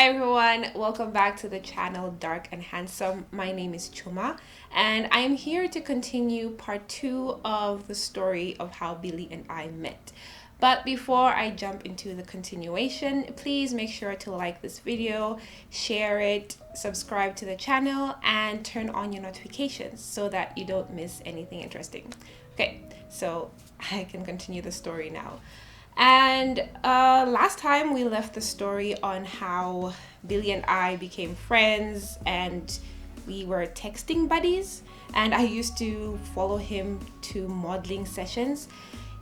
Hi everyone, welcome back to the channel Dark and Handsome. My name is Chuma and I'm here to continue part 2 of the story of how Billy and I met. But before I jump into the continuation, please make sure to like this video, share it, subscribe to the channel, and turn on your notifications so that you don't miss anything interesting. Okay, so I can continue the story now. And last time we left the story on how Billy and I became friends and we were texting buddies, and I used to follow him to modeling sessions.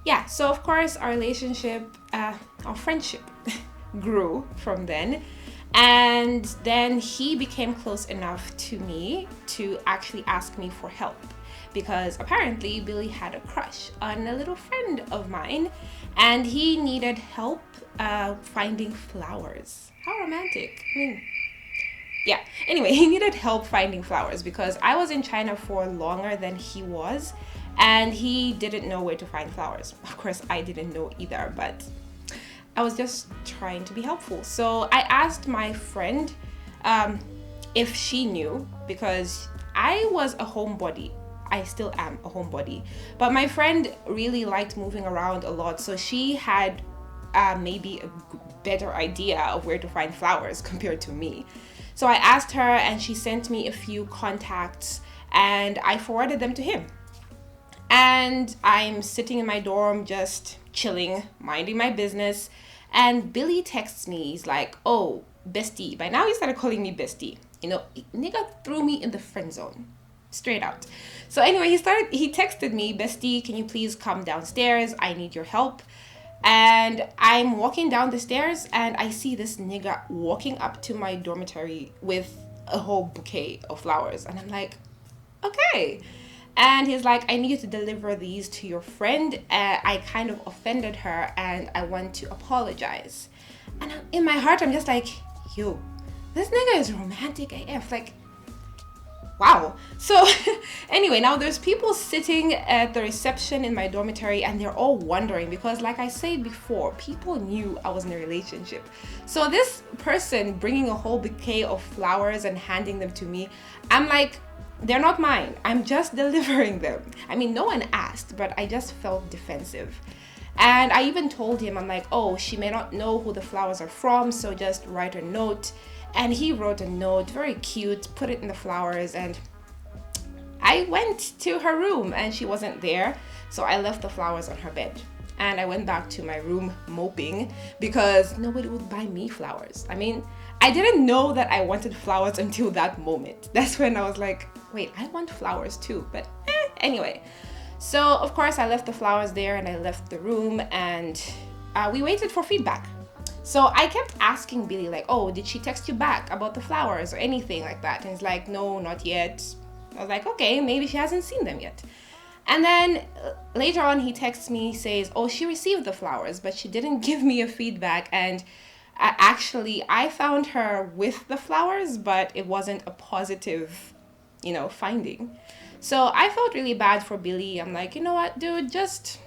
Yeah, so of course our relationship, our friendship grew from then. And then he became close enough to me to actually ask me for help, because apparently Billy had a crush on a little friend of mine and he needed help finding flowers. How romantic. Yeah, anyway, he needed help finding flowers because I was in China for longer than he was and he didn't know where to find flowers. Of course, I didn't know either, but I was just trying to be helpful. So I asked my friend if she knew, because I was a homebody. I still am a homebody, but my friend really liked moving around a lot, so she had maybe a better idea of where to find flowers compared to me. So I asked her and she sent me a few contacts and I forwarded them to him. And I'm sitting in my dorm just chilling, minding my business, and Billy texts me. He's like, "Oh, bestie." By now he started calling me bestie. You know, nigga threw me in the friend zone. Straight out. So anyway, he texted me, "Bestie, can you please come downstairs? I need your help." And I'm walking down the stairs and I see this nigga walking up to my dormitory with a whole bouquet of flowers. And I'm like, okay. And he's like, "I need you to deliver these to your friend. I kind of offended her and I want to apologize." And in my heart, I'm just like, yo, this nigga is romantic AF. Like, wow. So anyway, now there's people sitting at the reception in my dormitory and they're all wondering because, like I said before, people knew I was in a relationship. So this person bringing a whole bouquet of flowers and handing them to me, I'm like, they're not mine. I'm just delivering them. I mean, no one asked, but I just felt defensive. And I even told him, I'm like, "Oh, she may not know who the flowers are from, so just write a note." And he wrote a note, very cute, put it in the flowers, and I went to her room and she wasn't there. So I left the flowers on her bed and I went back to my room moping because nobody would buy me flowers. I mean, I didn't know that I wanted flowers until that moment. That's when I was like, wait, I want flowers too, but anyway. So of course I left the flowers there and I left the room and we waited for feedback. So I kept asking Billy, like, "Oh, did she text you back about the flowers or anything like that?" And he's like, "No, not yet." I was like, okay, maybe she hasn't seen them yet. And then later on he texts me, says, "Oh, she received the flowers, but she didn't give me a feedback." And actually I found her with the flowers, but it wasn't a positive, finding. So I felt really bad for Billy. I'm like, you know what, dude, just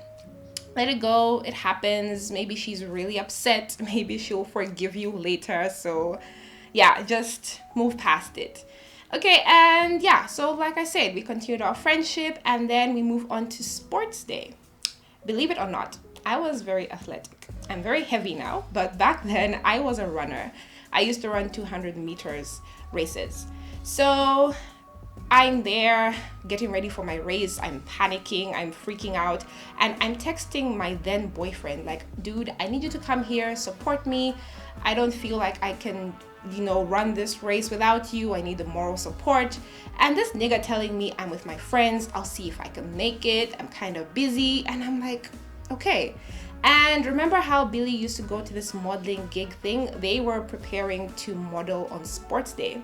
let it go. It happens. Maybe she's really upset. Maybe she'll forgive you later. So yeah, just move past it. Okay, and yeah, so like I said, we continued our friendship and then we move on to sports day. Believe it or not, I was very athletic. I'm very heavy now, but back then I was a runner. I used to run 200 meters races. So I'm there getting ready for my race. I'm panicking, I'm freaking out, and I'm texting my then boyfriend, like, "Dude, I need you to come here, support me. I don't feel like I can, run this race without you. I need the moral support." And this nigga telling me, "I'm with my friends. I'll see if I can make it. I'm kind of busy." And I'm like, okay. And remember how Billy used to go to this modeling gig thing? They were preparing to model on sports day.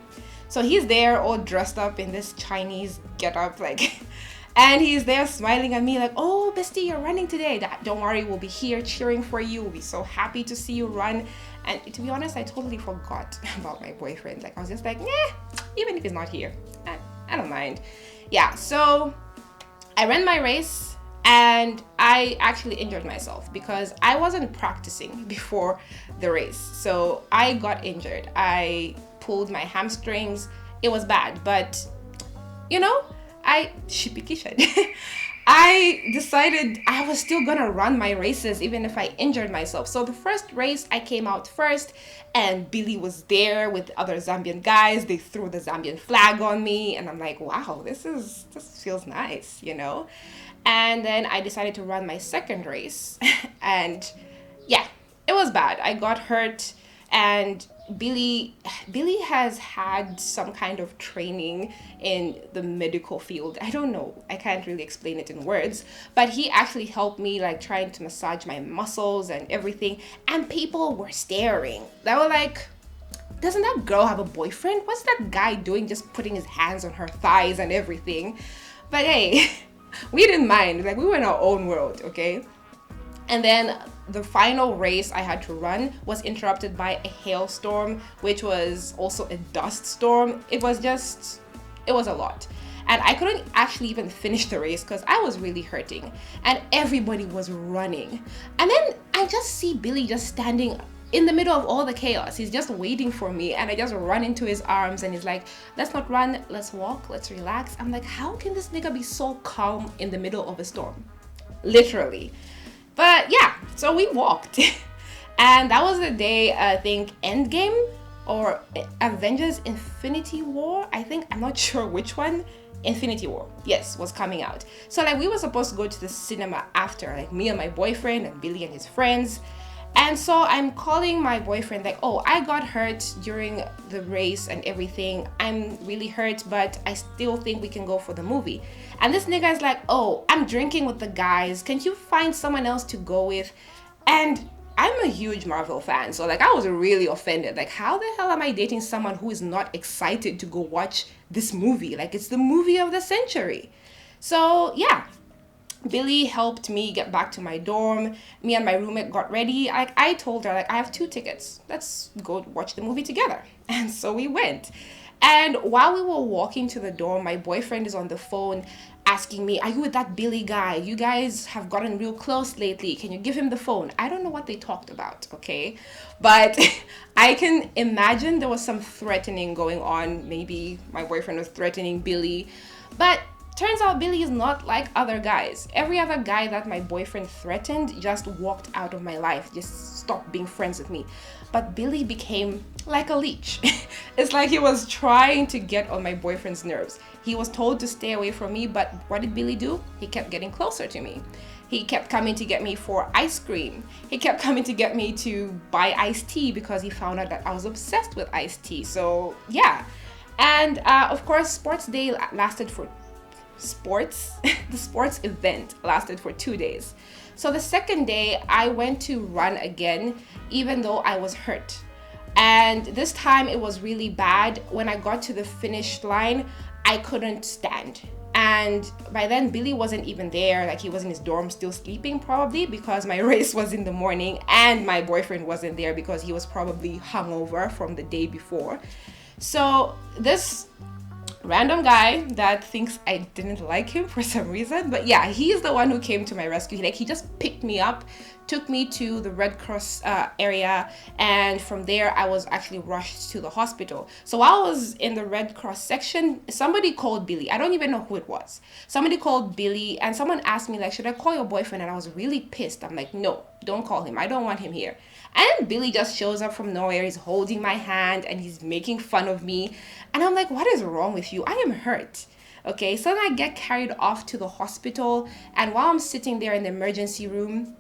So he's there all dressed up in this Chinese getup, like, and he's there smiling at me like, "Oh, bestie, you're running today. Don't worry, we'll be here cheering for you. We'll be so happy to see you run." And to be honest, I totally forgot about my boyfriend. Like, I was just like, even if he's not here, I don't mind. Yeah, so I ran my race. And I actually injured myself because I wasn't practicing before the race. So I got injured. I pulled my hamstrings. It was bad, but you know, I shipikishan. I decided I was still gonna run my races even if I injured myself. So the first race I came out first, and Billy was there with other Zambian guys. They threw the Zambian flag on me, and I'm like, wow, this feels nice, you know? And then I decided to run my second race, and yeah, it was bad. I got hurt, and Billy Billy has had some kind of training in the medical field. I don't know. I can't really explain it in words, but he actually helped me like trying to massage my muscles and everything, and people were staring. They were like, doesn't that girl have a boyfriend? What's that guy doing just putting his hands on her thighs and everything? But hey, we didn't mind. Like we were in our own world, okay? And then the final race I had to run was interrupted by a hailstorm, which was also a dust storm. It was a lot. And I couldn't actually even finish the race because I was really hurting. And everybody was running. And then I just see Billy just standing in the middle of all the chaos. He's just waiting for me, and I just run into his arms, and he's like, let's not run, let's walk, let's relax. I'm like, how can this nigga be so calm in the middle of a storm? Literally. But yeah, so we walked. And that was the day, I think, Endgame or Avengers Infinity War. I'm not sure which one. Infinity War, yes, was coming out. So like we were supposed to go to the cinema after, like me and my boyfriend and Billy and his friends. And so I'm calling my boyfriend like, oh, I got hurt during the race and everything. I'm really hurt, but I still think we can go for the movie. And this nigga is like, oh, I'm drinking with the guys. Can you find someone else to go with? And I'm a huge Marvel fan, so like I was really offended. Like, how the hell am I dating someone who is not excited to go watch this movie? Like, it's the movie of the century. So yeah, Billy helped me get back to my dorm. Me and my roommate got ready. I told her, like, I have 2 tickets. Let's go watch the movie together. And so we went. And while we were walking to the dorm, my boyfriend is on the phone asking me, are you with that Billy guy? You guys have gotten real close lately. Can you give him the phone? I don't know what they talked about, okay? But I can imagine there was some threatening going on. Maybe my boyfriend was threatening Billy. But turns out Billy is not like other guys. Every other guy that my boyfriend threatened just walked out of my life, just stopped being friends with me. But Billy became like a leech. It's like he was trying to get on my boyfriend's nerves. He was told to stay away from me, but what did Billy do? He kept getting closer to me. He kept coming to get me for ice cream. He kept coming to get me to buy iced tea because he found out that I was obsessed with iced tea. So yeah. And of course, sports day lasted for the sports event lasted for 2 days. So the second day I went to run again, even though I was hurt. And this time it was really bad. When I got to the finish line, I couldn't stand. And by then Billy wasn't even there. Like, he was in his dorm still sleeping, probably because my race was in the morning, and my boyfriend wasn't there because he was probably hungover from the day before. So this random guy that thinks I didn't like him for some reason, but yeah, he's the one who came to my rescue. He just picked me up, took me to the Red Cross area, and from there I was actually rushed to the hospital. So while I was in the Red Cross section, somebody called Billy. I don't even know who it was. Somebody called Billy, and someone asked me, like, should I call your boyfriend? And I was really pissed. I'm like, no, don't call him. I don't want him here. And Billy just shows up from nowhere. He's holding my hand and he's making fun of me. And I'm like, what is wrong with you? I am hurt. Okay, so then I get carried off to the hospital. And while I'm sitting there in the emergency room,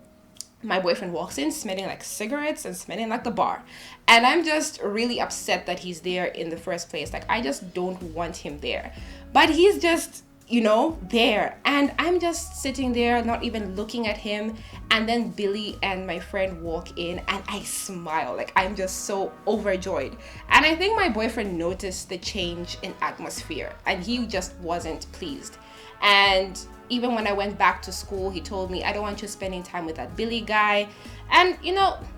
my boyfriend walks in smelling like cigarettes and smelling like the bar. And I'm just really upset that he's there in the first place. Like, I just don't want him there. But he's just, there. And I'm just sitting there, not even looking at him. And then Billy and my friend walk in and I smile. Like, I'm just so overjoyed. And I think my boyfriend noticed the change in atmosphere and he just wasn't pleased. And even when I went back to school, he told me, I don't want you spending time with that Billy guy. And,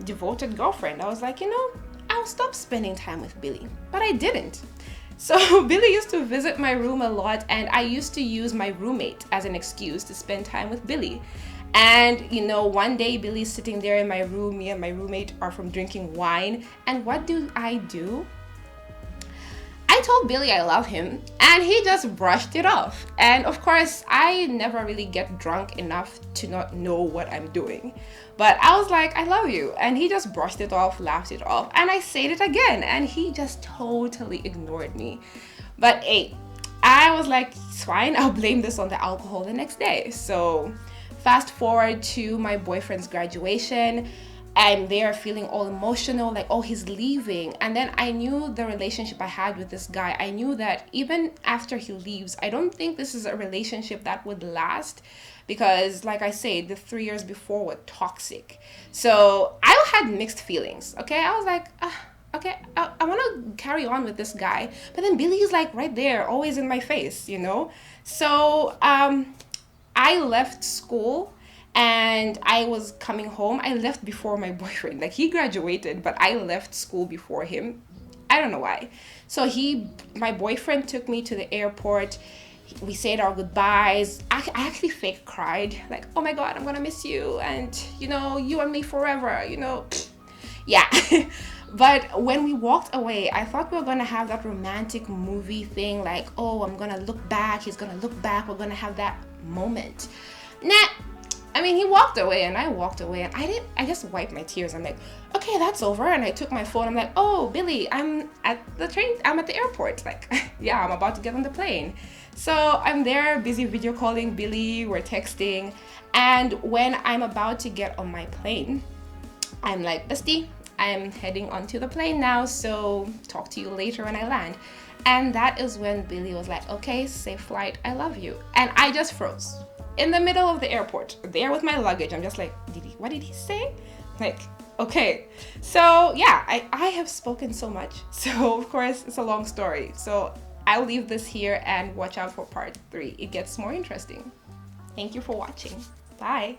devoted girlfriend. I was like, I'll stop spending time with Billy. But I didn't. So Billy used to visit my room a lot, and I used to use my roommate as an excuse to spend time with Billy. And one day Billy's sitting there in my room, me and my roommate are from drinking wine, and what do? I told Billy I love him, and he just brushed it off. And of course, I never really get drunk enough to not know what I'm doing. But I was like, I love you. And he just brushed it off, laughed it off. And I said it again, and he just totally ignored me. But hey, I was like, it's fine, I'll blame this on the alcohol the next day. So fast forward to my boyfriend's graduation. I'm there feeling all emotional, like, oh, he's leaving. And then I knew the relationship I had with this guy. I knew that even after he leaves, I don't think this is a relationship that would last, because like I say, the 3 years before were toxic. So I had mixed feelings. Okay, I was like, okay, I want to carry on with this guy, but then Billy is like right there, always in my face. So I left school and I was coming home. I left before my boyfriend. Like, he graduated, but I left school before him. I don't know why. So my boyfriend took me to the airport. We said our goodbyes. I actually fake cried. Like, oh my God, I'm gonna miss you. And, you and me forever, Yeah. But when we walked away, I thought we were gonna have that romantic movie thing. Like, oh, I'm gonna look back. He's gonna look back. We're gonna have that moment. Nah. I mean, he walked away and I walked away, and I just wiped my tears. I'm like, okay, that's over. And I took my phone. I'm like, oh, Billy, I'm at the airport. Like, yeah, I'm about to get on the plane. So I'm there, busy video calling Billy, we're texting. And when I'm about to get on my plane, I'm like, bestie, I'm heading onto the plane now. So talk to you later when I land. And that is when Billy was like, okay, safe flight. I love you. And I just froze. In the middle of the airport, there with my luggage. I'm just like, what did he say? Like, okay. So yeah, I have spoken so much. So of course, it's a long story. So I'll leave this here and watch out for part 3. It gets more interesting. Thank you for watching. Bye.